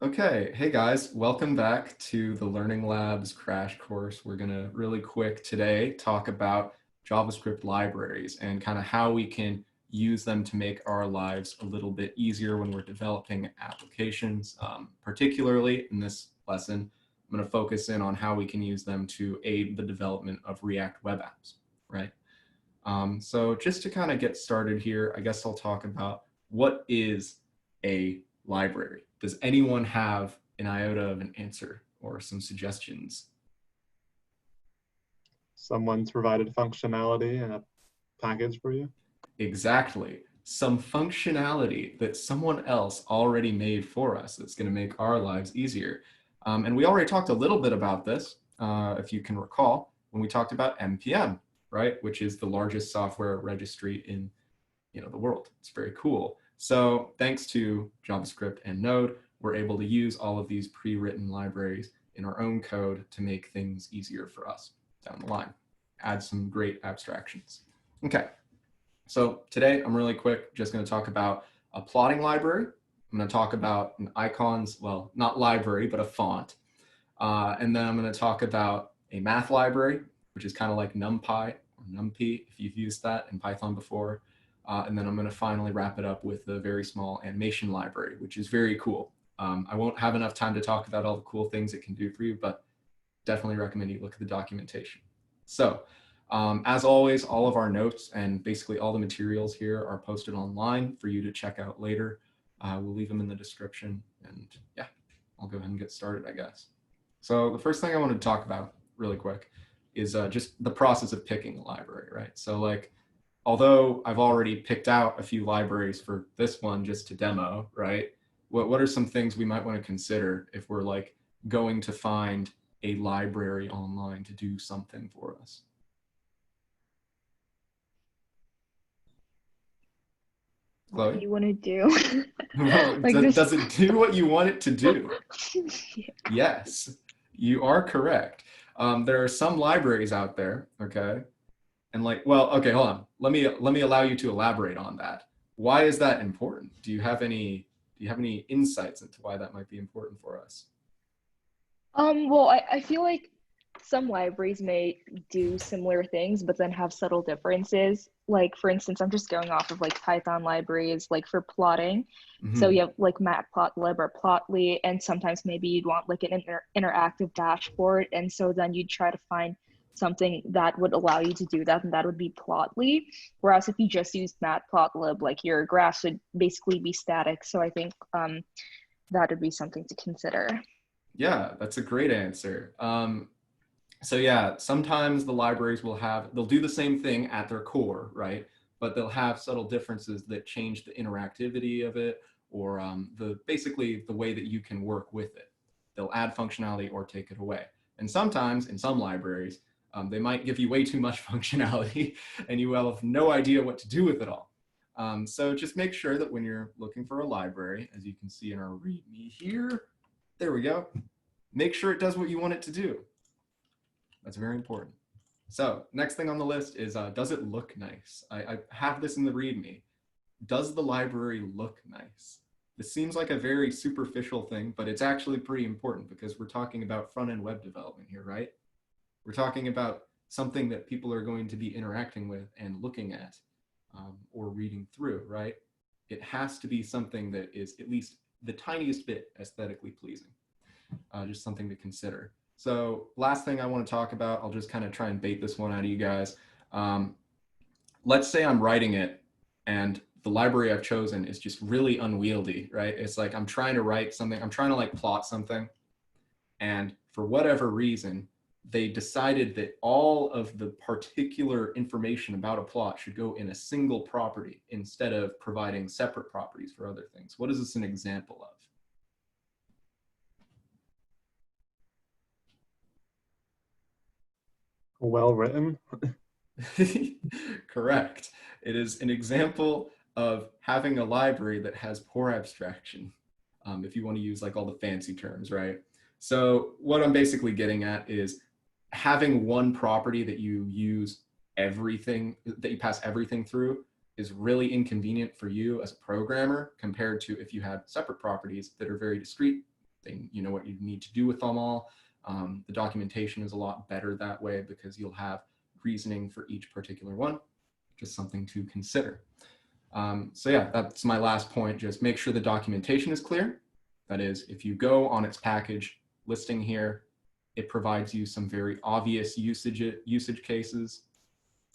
Okay, hey guys, welcome back to the Learning Labs crash course. We're gonna really quick today talk about JavaScript libraries and kind of how we can use them to make our lives a little bit easier when we're developing applications. Particularly in this lesson, I'm gonna focus in on how we can use them to aid the development of React web apps, right? So just to kind of get started here, I guess I'll talk about what is a library. Does anyone have an iota of an answer or some suggestions? Someone's provided functionality in a package for you. Exactly. Some functionality that someone else already made for us that's going to make our lives easier. And we already talked a little bit about this, if you can recall, when we talked about NPM, right? Which is the largest software registry in the world. It's very cool. So thanks to JavaScript and Node, we're able to use all of these pre-written libraries in our own code to make things easier for us down the line. Add some great abstractions. Okay, so today I'm really quick just going to talk about a plotting library. I'm going to talk about an icons, well, not library, but a font. And then I'm going to talk about a math library, which is kind of like NumPy or NumPy if you've used that in Python before. And then I'm going to finally wrap it up with a very small animation library, which is very cool. I won't have enough time to talk about all the cool things it can do for you, but definitely recommend you look at the documentation. So as always, all of our notes and basically all the materials here are posted online for you to check out later. We'll leave them in the description. And yeah, I'll go ahead and get started, I guess. So the first thing I wanted to talk about really quick is just the process of picking a library, right? So like, although I've already picked out a few libraries for this one just to demo, right? What are some things we might want to consider if we're like going to find a library online to do something for us? What do Chloe? you want to do? Well, Like this. does it do what you want it to do? Yeah. Yes, you are correct. There are some libraries out there, okay? And like, well, okay, hold on. Let me allow you to elaborate on that. Why is that important? Do you have any insights into why that might be important for us? Well, I feel like some libraries may do similar things, but then have subtle differences. Like, for instance, I'm just going off of like Python libraries, like for plotting. So Mm-hmm. you have like matplotlib or plotly, and sometimes maybe you'd want like an interactive dashboard. And so then you'd try to find something that would allow you to do that, and that would be plotly. Whereas if you just used matplotlib, like your graphs would basically be static. So I think that would be something to consider. Yeah, that's a great answer. So yeah, sometimes the libraries they'll do the same thing at their core, right? But they'll have subtle differences that change the interactivity of it or basically the way that you can work with it. They'll add functionality or take it away. And sometimes in some libraries, they might give you way too much functionality and you will have no idea what to do with it all. So just make sure that when you're looking for a library, as you can see in our README here, there we go, make sure it does what you want it to do. That's very important. So next thing on the list is, does it look nice? I have this in the README. Does the library look nice? This seems like a very superficial thing, but it's actually pretty important because we're talking about front-end web development here, right? We're talking about something that people are going to be interacting with and looking at or reading through, right? It has to be something that is at least the tiniest bit aesthetically pleasing. Just something to consider. So last thing I want to talk about, I'll just kind of try and bait this one out of you guys. Let's say I'm writing it and the library I've chosen is just really unwieldy, right? It's like I'm trying to write something, I'm trying to like plot something, and for whatever reason, they decided that all of the particular information about a plot should go in a single property instead of providing separate properties for other things. What is this an example of? Well written. Correct. It is an example of having a library that has poor abstraction, if you want to use like all the fancy terms, right? So what I'm basically getting at is having one property that you use everything, that you pass everything through is really inconvenient for you as a programmer compared to if you had separate properties that are very discrete you know what you need to do with them all. The documentation is a lot better that way because you'll have reasoning for each particular one, just something to consider. So yeah, that's my last point. Just make sure the documentation is clear. That is, if you go on its package listing here, it provides you some very obvious usage cases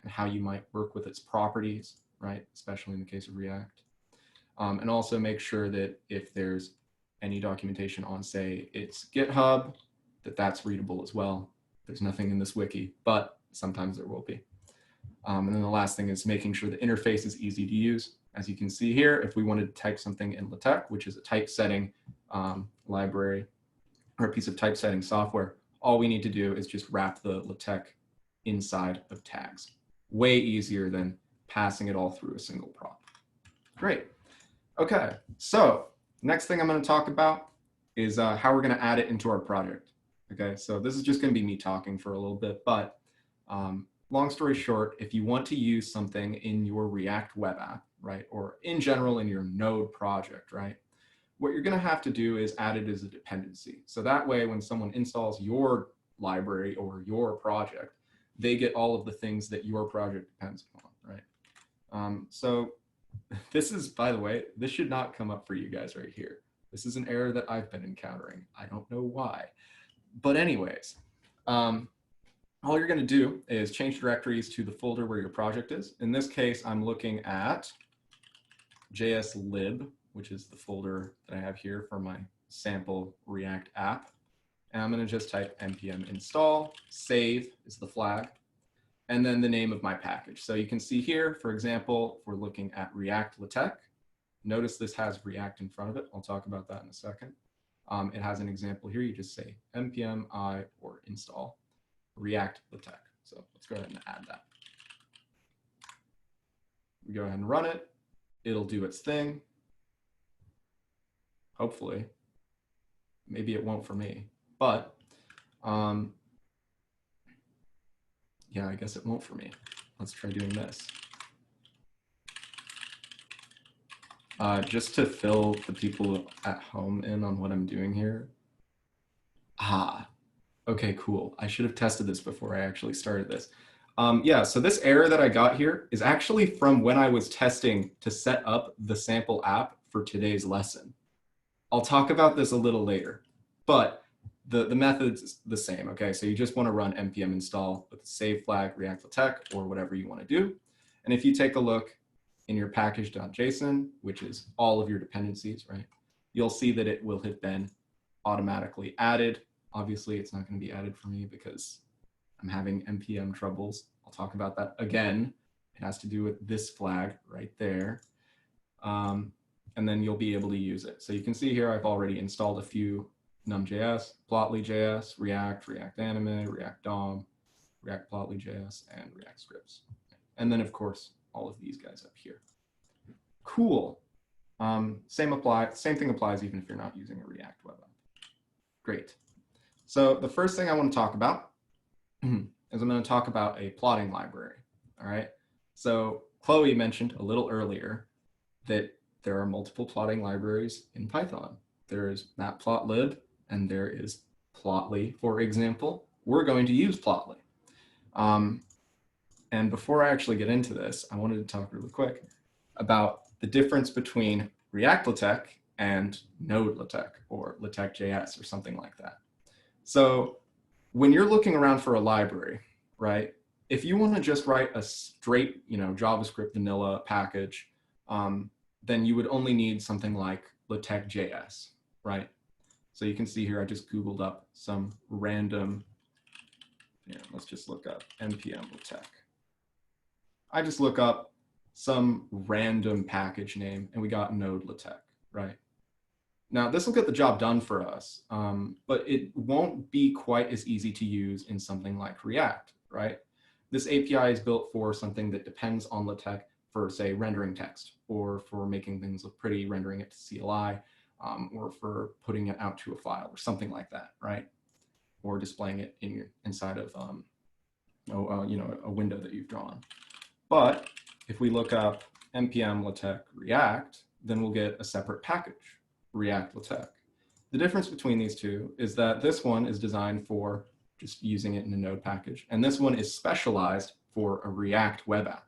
and how you might work with its properties, right? Especially in the case of React. And also make sure that if there's any documentation on, say, its GitHub, that's readable as well. There's nothing in this wiki, but sometimes there will be. And then the last thing is making sure the interface is easy to use. As you can see here, if we wanted to type something in Latex, which is a typesetting library or a piece of typesetting software, all we need to do is just wrap the Latex inside of tags. Way easier than passing it all through a single prop. Great. Okay, so next thing I'm going to talk about is how we're going to add it into our project. Okay, so this is just going to be me talking for a little bit, but long story short, if you want to use something in your React web app, right, or in general in your Node project, right, what you're going to have to do is add it as a dependency. So that way, when someone installs your library or your project, they get all of the things that your project depends upon, right? So this is, by the way, this should not come up for you guys right here. This is an error that I've been encountering. I don't know why. But anyways, all you're going to do is change directories to the folder where your project is. In this case, I'm looking at jslib, which is the folder that I have here for my sample React app. And I'm going to just type npm install, save is the flag, and then the name of my package. So you can see here, for example, if we're looking at React Latex, notice this has React in front of it. I'll talk about that in a second. It has an example here. You just say npm I or install React Latex. So let's go ahead and add that. We go ahead and run it. It'll do its thing. Hopefully. Maybe it won't for me, but yeah, I guess it won't for me. Let's try doing this. Just to fill the people at home in on what I'm doing here. Okay, cool. I should have tested this before I actually started this. Yeah, so this error that I got here is actually from when I was testing to set up the sample app for today's lesson. I'll talk about this a little later, but the method's the same, okay? So you just want to run npm install with the save flag React Latex or whatever you want to do. And if you take a look in your package.json, which is all of your dependencies, right? You'll see that it will have been automatically added. Obviously, it's not going to be added for me because I'm having npm troubles. I'll talk about that again. It has to do with this flag right there. And then you'll be able to use it. So you can see here, I've already installed a few numjs, plotly.js, React, React Anime, React DOM, React plotly.js, and React scripts. And then, of course, all of these guys up here. Cool. Same thing applies even if you're not using a React web app. Great. So the first thing I want to talk about is I'm going to talk about a plotting library. All right. So Chloe mentioned a little earlier that there are multiple plotting libraries in Python. There is matplotlib and there is plotly, for example. We're going to use plotly. And before I actually get into this, I wanted to talk really quick about the difference between React Latex and Node Latex or Latex.js or something like that. So when you're looking around for a library, right, if you want to just write a straight, JavaScript vanilla package, then you would only need something like Latex.js, right? So you can see here, I just Googled up some random, let's just look up npm Latex. I just look up some random package name and we got Node Latex, right? Now this will get the job done for us, but it won't be quite as easy to use in something like React, right? This API is built for something that depends on Latex for, say, rendering text, or for making things look pretty, rendering it to CLI, or for putting it out to a file, or something like that, right? Or displaying it in inside of a window that you've drawn. But if we look up npm Latex React, then we'll get a separate package, React Latex. The difference between these two is that this one is designed for just using it in a node package, and this one is specialized for a React web app,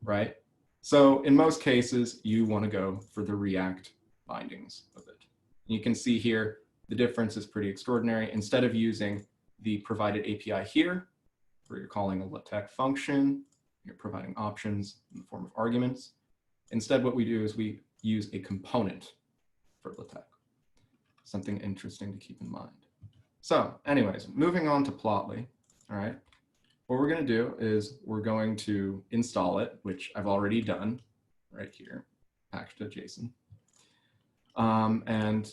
right? So in most cases, you want to go for the React bindings of it. You can see here, the difference is pretty extraordinary. Instead of using the provided API here, where you're calling a Latex function, you're providing options in the form of arguments. Instead, what we do is we use a component for Latex. Something interesting to keep in mind. So anyways, moving on to Plotly, all right? What we're going to do is we're going to install it, which I've already done right here, package.json. And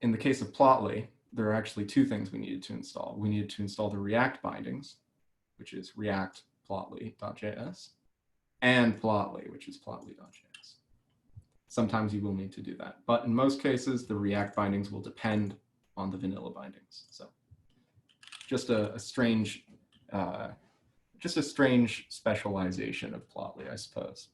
in the case of Plotly, there are actually two things we needed to install. We needed to install the React bindings, which is React plotly.js, and Plotly, which is plotly.js. Sometimes you will need to do that, but in most cases, the React bindings will depend on the vanilla bindings. So just a strange specialization of Plotly, I suppose.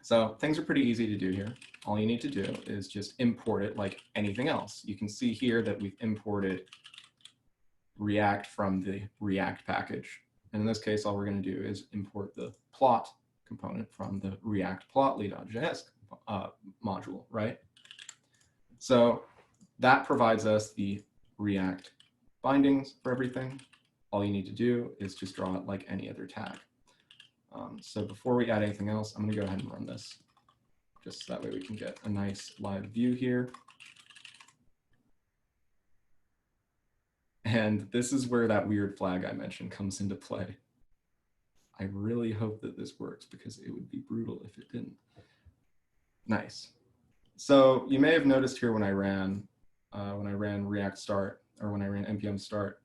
So things are pretty easy to do here. All you need to do is just import it like anything else. You can see here that we've imported React from the React package. And in this case, all we're going to do is import the plot component from the React plotly.js module, right? So that provides us the React bindings for everything. All you need to do is just draw it like any other tag. So before we add anything else, I'm going to go ahead and run this, just so that way we can get a nice live view here. And this is where that weird flag I mentioned comes into play. I really hope that this works because it would be brutal if it didn't. Nice. So you may have noticed here when I ran React start, or when I ran npm start,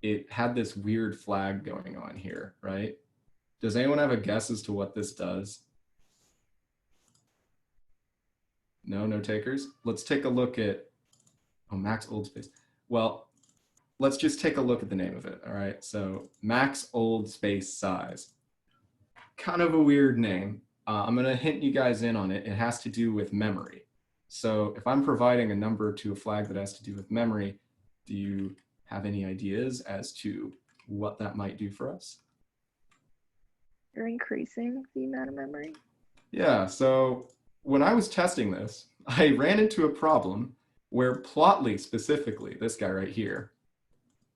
it had this weird flag going on here, right? Does anyone have a guess as to what this does? No takers? Let's take a look at, oh, max old space. Well, let's just take a look at the name of it, all right? So max old space size. Kind of a weird name. I'm gonna hint you guys in on it. It has to do with memory. So if I'm providing a number to a flag that has to do with memory, do you have any ideas as to what that might do for us? You're increasing the amount of memory. Yeah, so when I was testing this, I ran into a problem where Plotly, specifically, this guy right here,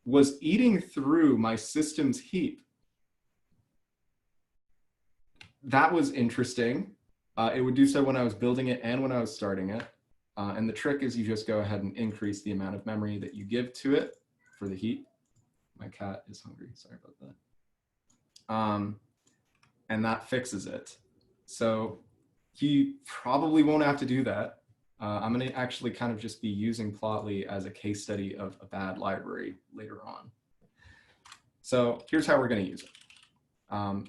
was eating through my system's heap. That was interesting. It would do so when I was building it and when I was starting it. And the trick is you just go ahead and increase the amount of memory that you give to it for the heap. My cat is hungry, sorry about that. And that fixes it. So you probably won't have to do that. I'm gonna actually kind of just be using Plotly as a case study of a bad library later on. So here's how we're gonna use it.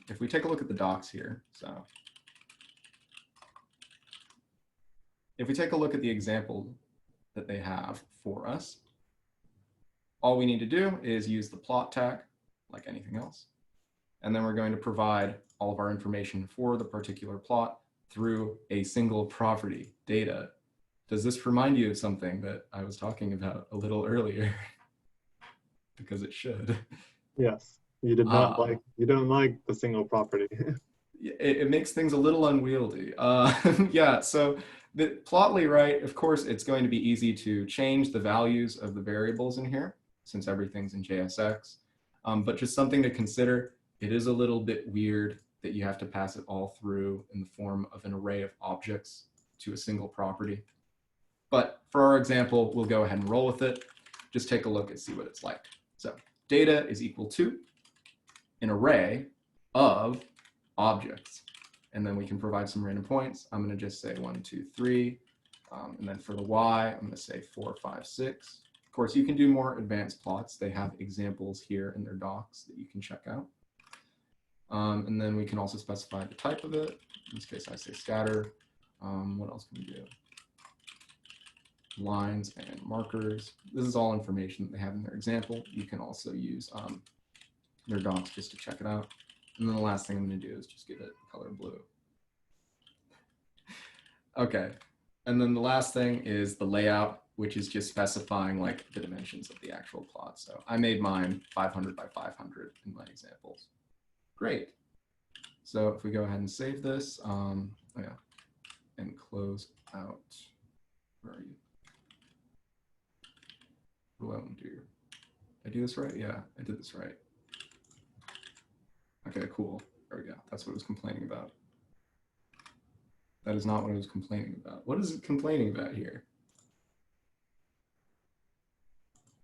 If we take a look at the docs here, so if we take a look at the example that they have for us, all we need to do is use the plot tag like anything else. And then we're going to provide all of our information for the particular plot through a single property, data. Does this remind you of something that I was talking about a little earlier? Because it should. Yes, you did not you don't like the single property. It makes things a little unwieldy. Yeah, so the Plotly, right, of course, it's going to be easy to change the values of the variables in here since everything's in JSX. But just something to consider, it is a little bit weird that you have to pass it all through in the form of an array of objects to a single property. But for our example, we'll go ahead and roll with it. Just take a look and see what it's like. So data is equal to an array of objects. And then we can provide some random points. I'm going to just say 1, 2, 3. And then for the y, I'm going to say 4, 5, 6. Of course, you can do more advanced plots. They have examples here in their docs that you can check out. And then we can also specify the type of it. In this case, I say scatter. What else can we do? Lines and markers. This is all information that they have in their example. You can also use their docs just to check it out. And then the last thing I'm going to do is just give it color blue. Okay. And then the last thing is the layout, which is just specifying like the dimensions of the actual plot. So I made mine 500 by 500 in my examples. Great. So if we go ahead and save this, oh yeah, and close out, where are you? What do I want to do? Did I do this right? Yeah, I did this right. Okay, cool. There we go. That's what it was complaining about. That is not what I was complaining about. What is it complaining about here?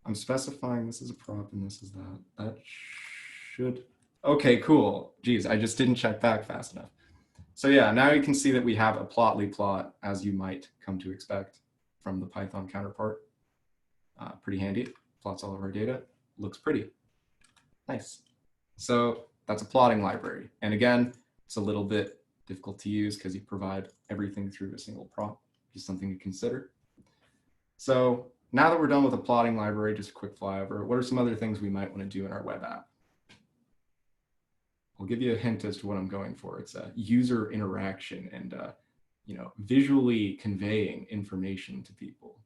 I'm specifying this is a prop and this is that. That should, okay, cool. Geez, I just didn't check back fast enough. So yeah, now you can see that we have a plotly plot, as you might come to expect from the Python counterpart. Pretty handy, plots all of our data, looks pretty. Nice. So that's a plotting library. And again, it's a little bit difficult to use because you provide everything through a single prop, just something to consider. So now that we're done with the plotting library, just a quick flyover, what are some other things we might want to do in our web app? I'll give you a hint as to what I'm going for. It's a user interaction and visually conveying information to people.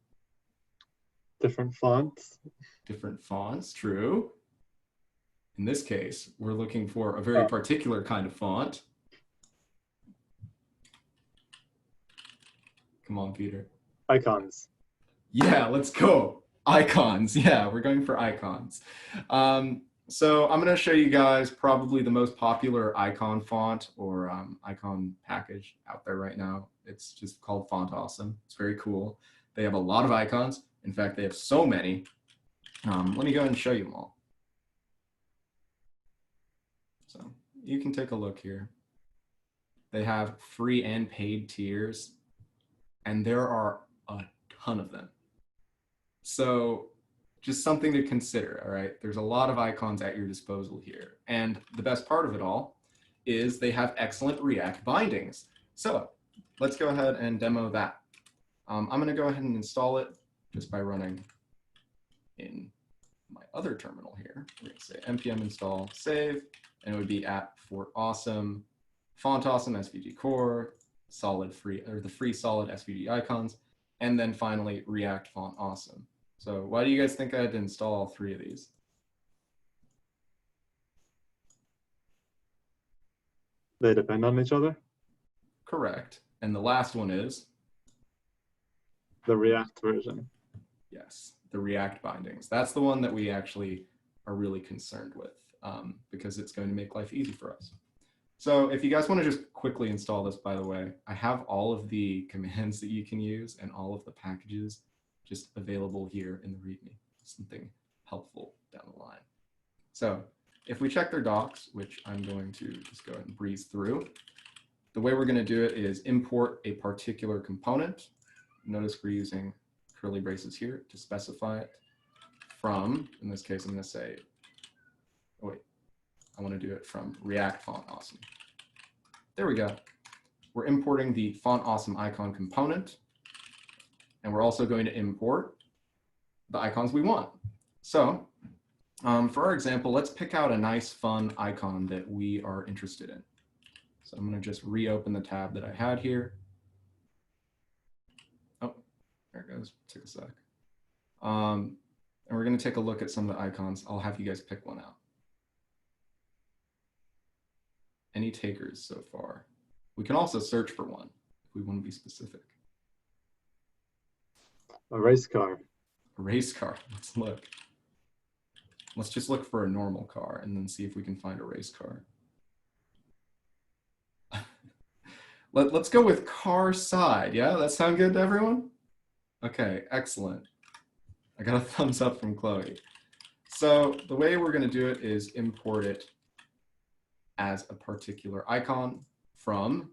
Different fonts. Different fonts, true. In this case, we're looking for a very particular kind of font. Come on, Peter. Icons. Yeah, let's go. Icons. Yeah, we're going for icons. So I'm going to show you guys probably the most popular icon font or icon package out there right now. It's just called fontawesome. It's very cool. They have a lot of icons. In fact, they have so many. Let me go ahead and show you them all. So you can take a look here. They have free and paid tiers, and there are a ton of them. So just something to consider, all right? There's a lot of icons at your disposal here. And the best part of it all is they have excellent React bindings. So let's go ahead and demo that. I'm gonna go ahead and install it just by running in my other terminal here. We're gonna say npm install save, and it would be at fontawesome, SVG core, solid free, or the free solid SVG icons, and then finally React font awesome. So why do you guys think I had to install all three of these? They depend on each other. Correct. And the last one is? The React version. Yes, the React bindings. That's the one that we actually are really concerned with because it's going to make life easy for us. So if you guys want to just quickly install this, by the way, I have all of the commands that you can use and all of the packages just available here in the README. Something helpful down the line. So if we check their docs, which I'm going to just go ahead and breeze through, the way we're going to do it is import a particular component. Notice we're using curly braces here to specify it from, in this case, I'm going to say, oh wait, I want to do it from React font awesome. There we go. We're importing the font awesome icon component, and we're also going to import the icons we want. So for our example, let's pick out a nice, fun icon that we are interested in. So I'm going to just reopen the tab that I had here. Oh, there it goes. Took a sec. And we're going to take a look at some of the icons. I'll have you guys pick one out. Any takers so far? We can also search for one if we want to be specific. A race car. A race car. Let's look. Let's just look for a normal car and then see if we can find a race car. Let's go with car side. Yeah, that sound good to everyone? Okay, excellent. I got a thumbs up from Chloe. So the way we're going to do it is import it as a particular icon from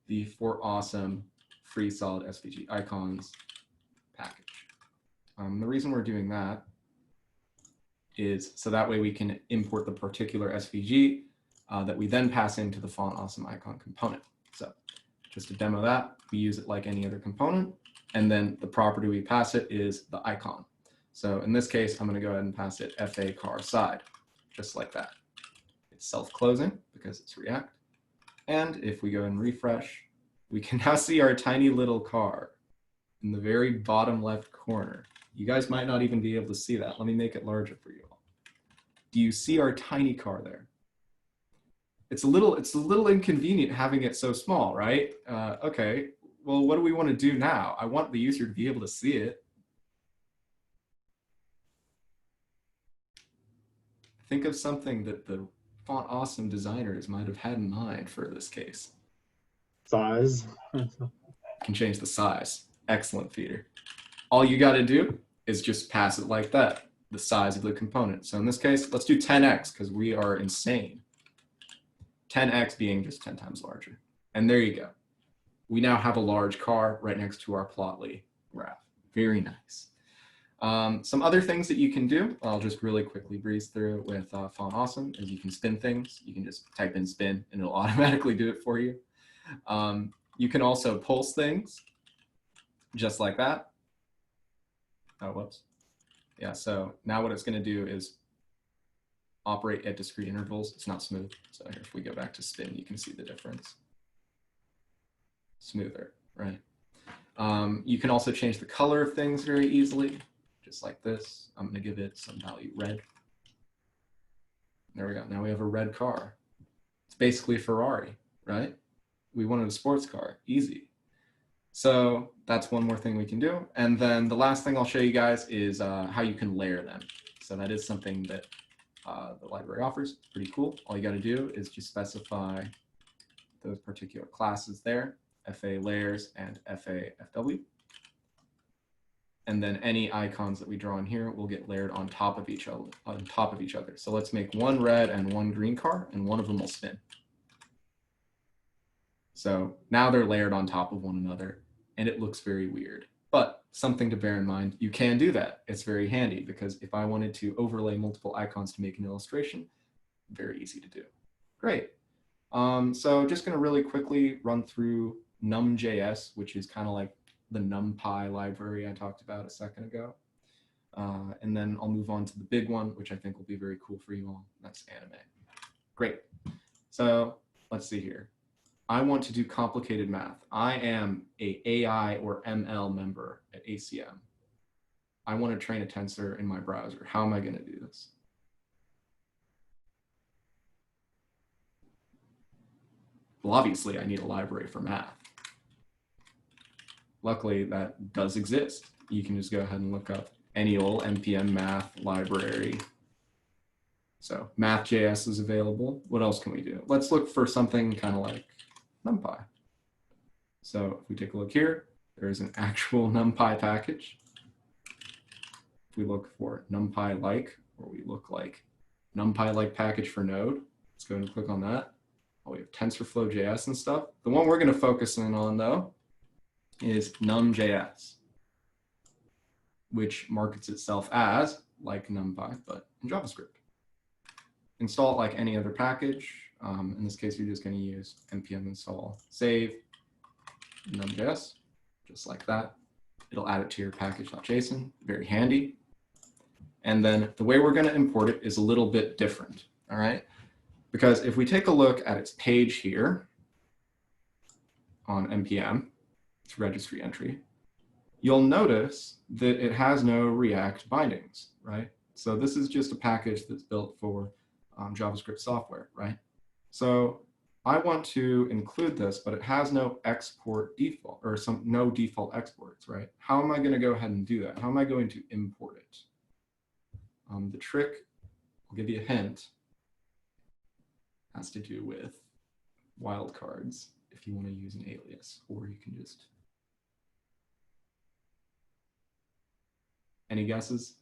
the fontawesome free solid SVG icons package. The reason we're doing that is so that way we can import the particular SVG that we then pass into the fontawesome icon component. So just to demo that, we use it like any other component, and then the property we pass it is the icon. So in this case, I'm going to go ahead and pass it FA car side, just like that. It's self-closing because it's React. And if we go and refresh, we can now see our tiny little car. in the very bottom left corner. You guys might not even be able to see that. Let me make it larger for you all. Do you see our tiny car there? It's a little inconvenient having it so small, right? Okay, well, what do we want to do now? I want the user to be able to see it. Think of something that the fontawesome designers might have had in mind for this case. Size. Can change the size. Excellent feature. All you got to do is just pass it like that, the size of the component. So in this case, let's do 10x because we are insane. 10x being just 10 times larger. And there you go. We now have a large car right next to our plotly graph. Very nice. Some other things that you can do, I'll just really quickly breeze through with fontawesome, is you can spin things. You can just type in spin and it'll automatically do it for you. You can also pulse things just like that. Oh, whoops. Yeah, so now what it's going to do is operate at discrete intervals. It's not smooth. So here, if we go back to spin, you can see the difference. Smoother, right? You can also change the color of things very easily, just like this. I'm going to give it some value red. There we go. Now we have a red car. It's basically a Ferrari, right? We wanted a sports car. Easy. So that's one more thing we can do. And then the last thing I'll show you guys is how you can layer them. So that is something that the library offers. It's pretty cool. All you got to do is just specify those particular classes there, FA layers and FA FW. And then any icons that we draw in here will get layered on top of each other. So let's make one red and one green car, and one of them will spin. So now they're layered on top of one another, and it looks very weird. But something to bear in mind, you can do that. It's very handy because if I wanted to overlay multiple icons to make an illustration, very easy to do. Great. So just going to really quickly run through numjs, which is kind of like the NumPy library I talked about a second ago. And then I'll move on to the big one, which I think will be very cool for you all. That's anime. Great. So let's see here. I want to do complicated math. I am a AI or ML member at ACM. I want to train a tensor in my browser. How am I going to do this? Well, obviously, I need a library for math. Luckily, that does exist. You can just go ahead and look up any old npm math library. So math.js is available. What else can we do? Let's look for something kind of like NumPy. So if we take a look here, there is an actual NumPy package. If we look for Numpy-like, or we look like Numpy-like package for Node, let's go and click on that. Oh, we have TensorFlow.js and stuff. The one we're going to focus in on, though, is numjs, which markets itself as like NumPy, but in JavaScript. Install it like any other package. In this case, you're just going to use npm install save numjs, just like that. It'll add it to your package.json, very handy. And then the way we're going to import it is a little bit different, all right? Because if we take a look at its page here on npm, its registry entry, you'll notice that it has no React bindings, right? So this is just a package that's built for JavaScript software, right? So I want to include this, but it has no export default, or no default exports, right? How am I going to go ahead and do that? How am I going to import it? The trick, I'll give you a hint, has to do with wildcards if you want to use an alias, or you can just... Any guesses?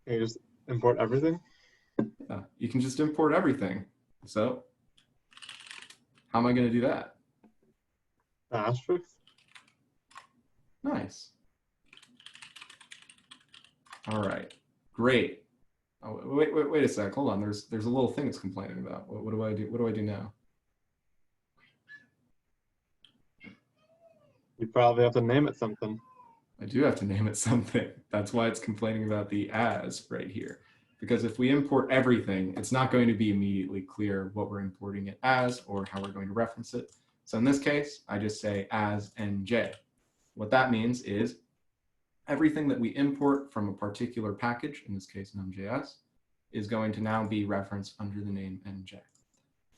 Can you just import everything? Yeah, you can just import everything. So how am I going to do that? Asterisk? Nice. All right, great. Oh, wait a sec. Hold on. There's a little thing it's complaining about. What do I do? What do I do now? You probably have to name it something. I do have to name it something. That's why it's complaining about the as right here. Because if we import everything, it's not going to be immediately clear what we're importing it as or how we're going to reference it. So in this case, I just say as nj. What that means is everything that we import from a particular package, in this case numjs, is going to now be referenced under the name nj.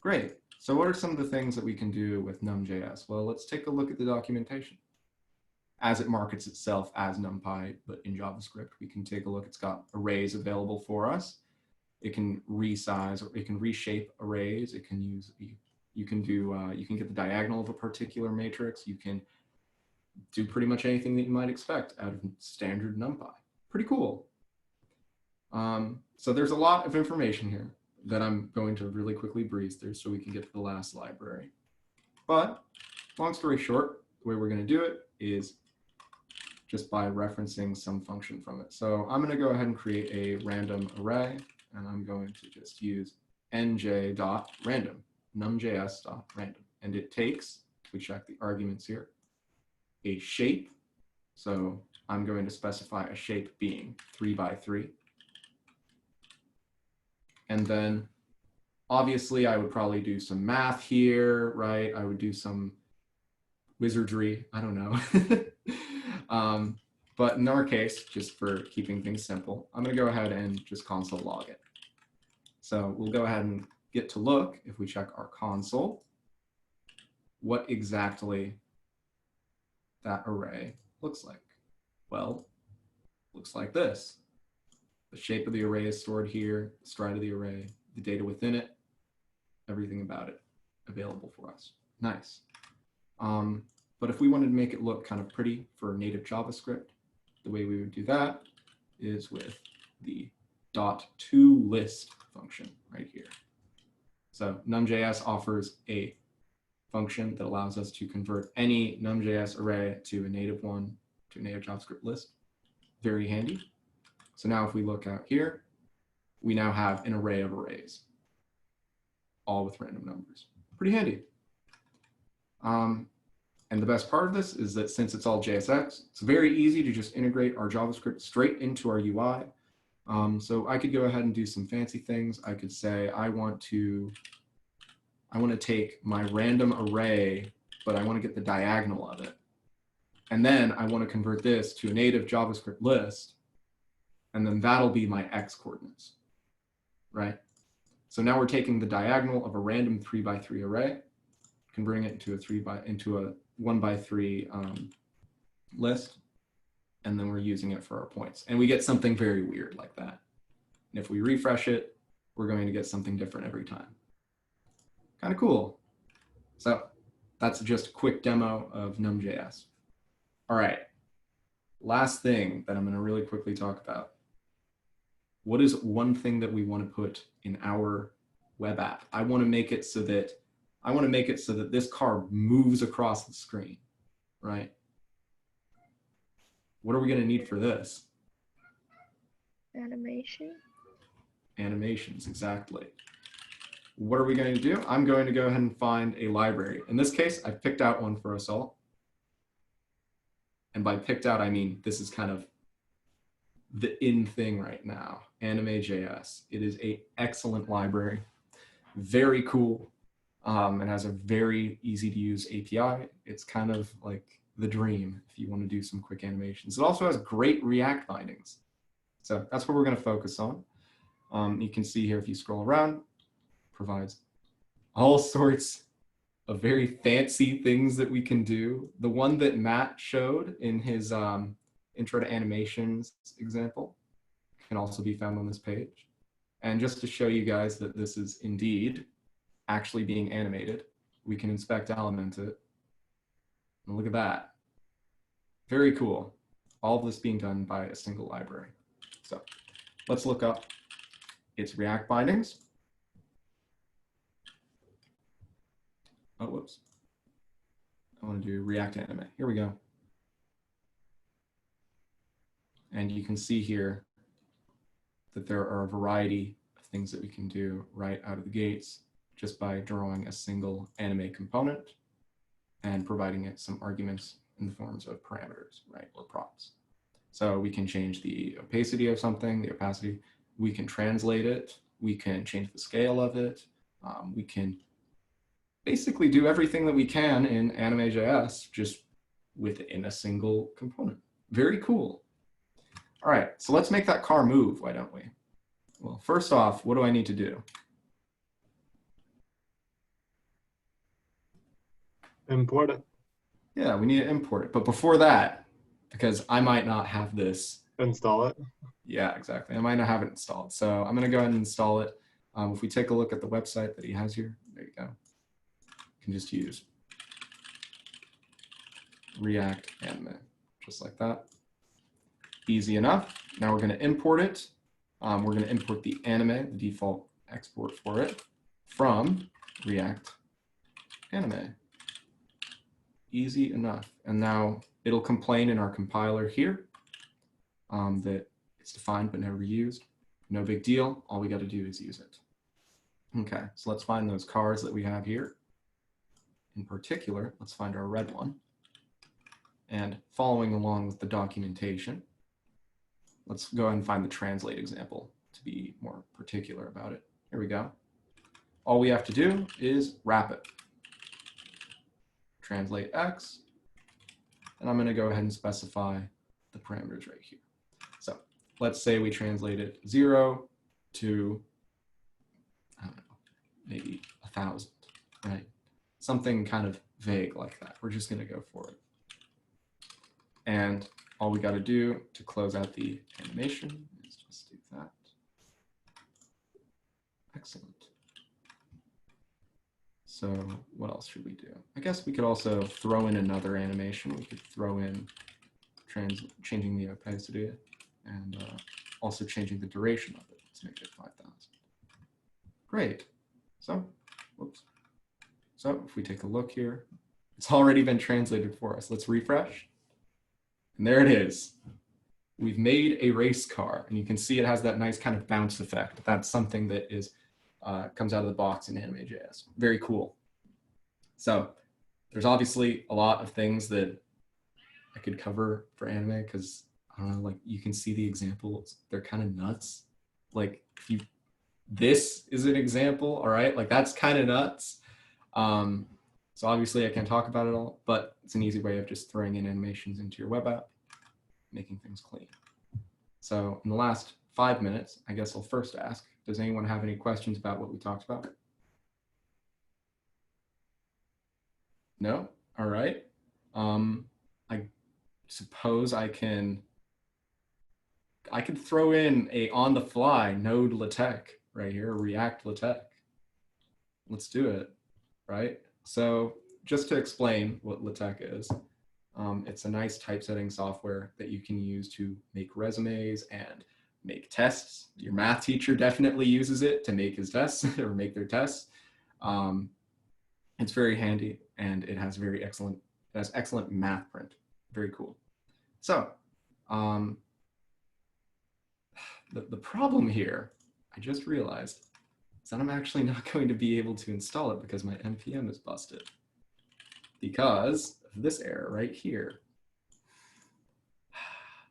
Great. So what are some of the things that we can do with numjs? Well, let's take a look at the documentation. As it markets itself as NumPy, but in JavaScript, we can take a look. It's got arrays available for us. It can resize or it can reshape arrays. It can use, you can get the diagonal of a particular matrix. You can do pretty much anything that you might expect out of standard NumPy. Pretty cool. So there's a lot of information here that I'm going to really quickly breeze through so we can get to the last library. But long story short, the way we're going to do it is just by referencing some function from it. So I'm going to go ahead and create a random array, and I'm going to just use nj.random, numjs.random. And it takes, if we check the arguments here, a shape. So I'm going to specify a shape being 3 by 3. And then obviously I would probably do some math here, right? I would do some wizardry, I don't know. But in our case, just for keeping things simple, I'm going to go ahead and just console log it. So we'll go ahead and get to look, if we check our console, what exactly that array looks like. Well, looks like this. The shape of the array is stored here, the stride of the array, the data within it, everything about it available for us. Nice. But if we wanted to make it look kind of pretty for native JavaScript, the way we would do that is with the .toList function right here. So numjs offers a function that allows us to convert any numjs array to a native one, to a native JavaScript list. Very handy. So now if we look out here, we now have an array of arrays, all with random numbers. Pretty handy. And the best part of this is that since it's all JSX, it's very easy to just integrate our JavaScript straight into our UI. So I could go ahead and do some fancy things. I could say I want to take my random array, but I want to get the diagonal of it. And then I want to convert this to a native JavaScript list. And then that'll be my X coordinates, right? So now we're taking the diagonal of a random 3 by 3 array, can bring it into a 1 by 3 list, and then we're using it for our points. And we get something very weird like that. And if we refresh it, we're going to get something different every time. Kind of cool. So that's just a quick demo of numjs. All right, last thing that I'm going to really quickly talk about. What is one thing that we want to put in our web app? I want to make it so that this car moves across the screen, right? What are we going to need for this? Animation. Animations, exactly. What are we going to do? I'm going to go ahead and find a library. In this case, I've picked out one for us all. And by picked out, I mean this is kind of the in thing right now, animejs. It is an excellent library, very cool. It has a very easy to use API. It's kind of like the dream if you want to do some quick animations. It also has great React bindings. So that's what we're going to focus on. You can see here if you scroll around, provides all sorts of very fancy things that we can do. The one that Matt showed in his intro to animations example can also be found on this page. And just to show you guys that this is indeed actually being animated, we can inspect element it. And look at that. Very cool. All of this being done by a single library. So let's look up its React bindings. Oh, whoops. I want to do React Anime. Here we go. And you can see here that there are a variety of things that we can do right out of the gates just by drawing a single anime component and providing it some arguments in the forms of parameters, right, or props. So we can change the opacity of something, the opacity. We can translate it. We can change the scale of it. We can basically do everything that we can in animejs just within a single component. Very cool. All right, so let's make that car move, why don't we? Well, first off, what do I need to do? Import it. Yeah, we need to import it. But before that, because I might not have this. Install it. Yeah, exactly. I might not have it installed. So I'm going to go ahead and install it. If we take a look at the website that he has here, there you go. You can just use React anime, just like that. Easy enough. Now we're going to import it. We're going to import the anime, the default export for it, from React anime. Easy enough. And now it'll complain in our compiler here that it's defined but never used. No big deal. All we got to do is use it. Okay, so let's find those cars that we have here. In particular, let's find our red one. And following along with the documentation, let's go ahead and find the translate example to be more particular about it. Here we go. All we have to do is wrap it. Translate X, and I'm going to go ahead and specify the parameters right here. So let's say we translate it 0 to, I don't know, maybe 1,000, right? Something kind of vague like that. We're just going to go for it. And all we got to do to close out the animation is just do that. Excellent. So what else should we do? I guess we could also throw in another animation. We could throw in changing the opacity and also changing the duration of it. Let's make it 5,000. Great. So, whoops. So if we take a look here, it's already been translated for us. Let's refresh. And there it is. We've made a race car, and you can see it has that nice kind of bounce effect. That's something that is comes out of the box in animejs. Very cool. So there's obviously a lot of things that I could cover for anime because I don't know, like you can see the examples. They're kind of nuts. Like this is an example, all right? Like that's kind of nuts. So obviously I can't talk about it all, but it's an easy way of just throwing in animations into your web app, making things clean. So in the last 5 minutes, I guess I'll first ask, does anyone have any questions about what we talked about? No? All right. I suppose I can throw in a on-the-fly node Latex right here, React Latex. Let's do it, right? So just to explain what Latex is, it's a nice typesetting software that you can use to make resumes and make tests. Your math teacher definitely uses it to make his tests or make their tests. It's very handy and it has excellent math print. Very cool. So the problem here, I just realized, is that I'm actually not going to be able to install it because my npm is busted because of this error right here.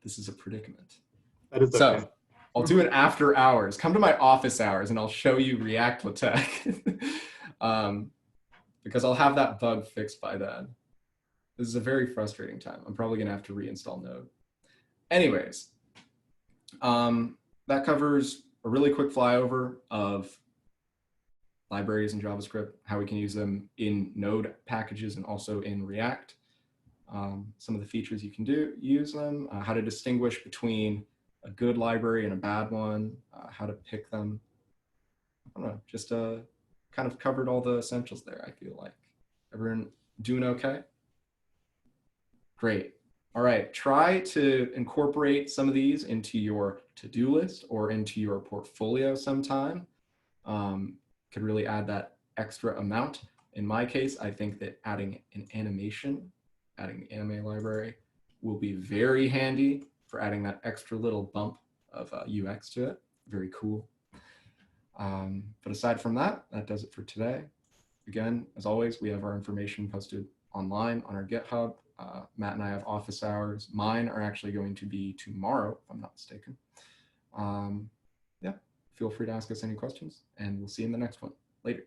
This is a predicament. That is So okay. I'll do it after hours. Come to my office hours and I'll show you React Latex because I'll have that bug fixed by then. This is a very frustrating time. I'm probably going to have to reinstall Node. Anyways, that covers a really quick flyover of libraries in JavaScript, how we can use them in Node packages and also in React. Some of the features you can use them, how to distinguish between a good library and a bad one, how to pick them. I don't know, just kind of covered all the essentials there, I feel like. Everyone doing okay? Great. All right, try to incorporate some of these into your to-do list or into your portfolio sometime. Could really add that extra amount. In my case, I think that adding an animation, adding the anime library will be very handy for adding that extra little bump of UX to it. Very cool. But aside from that, that does it for today. Again, as always, we have our information posted online on our GitHub. Matt and I have office hours. Mine are actually going to be tomorrow, if I'm not mistaken. Yeah, feel free to ask us any questions, and we'll see you in the next one. Later.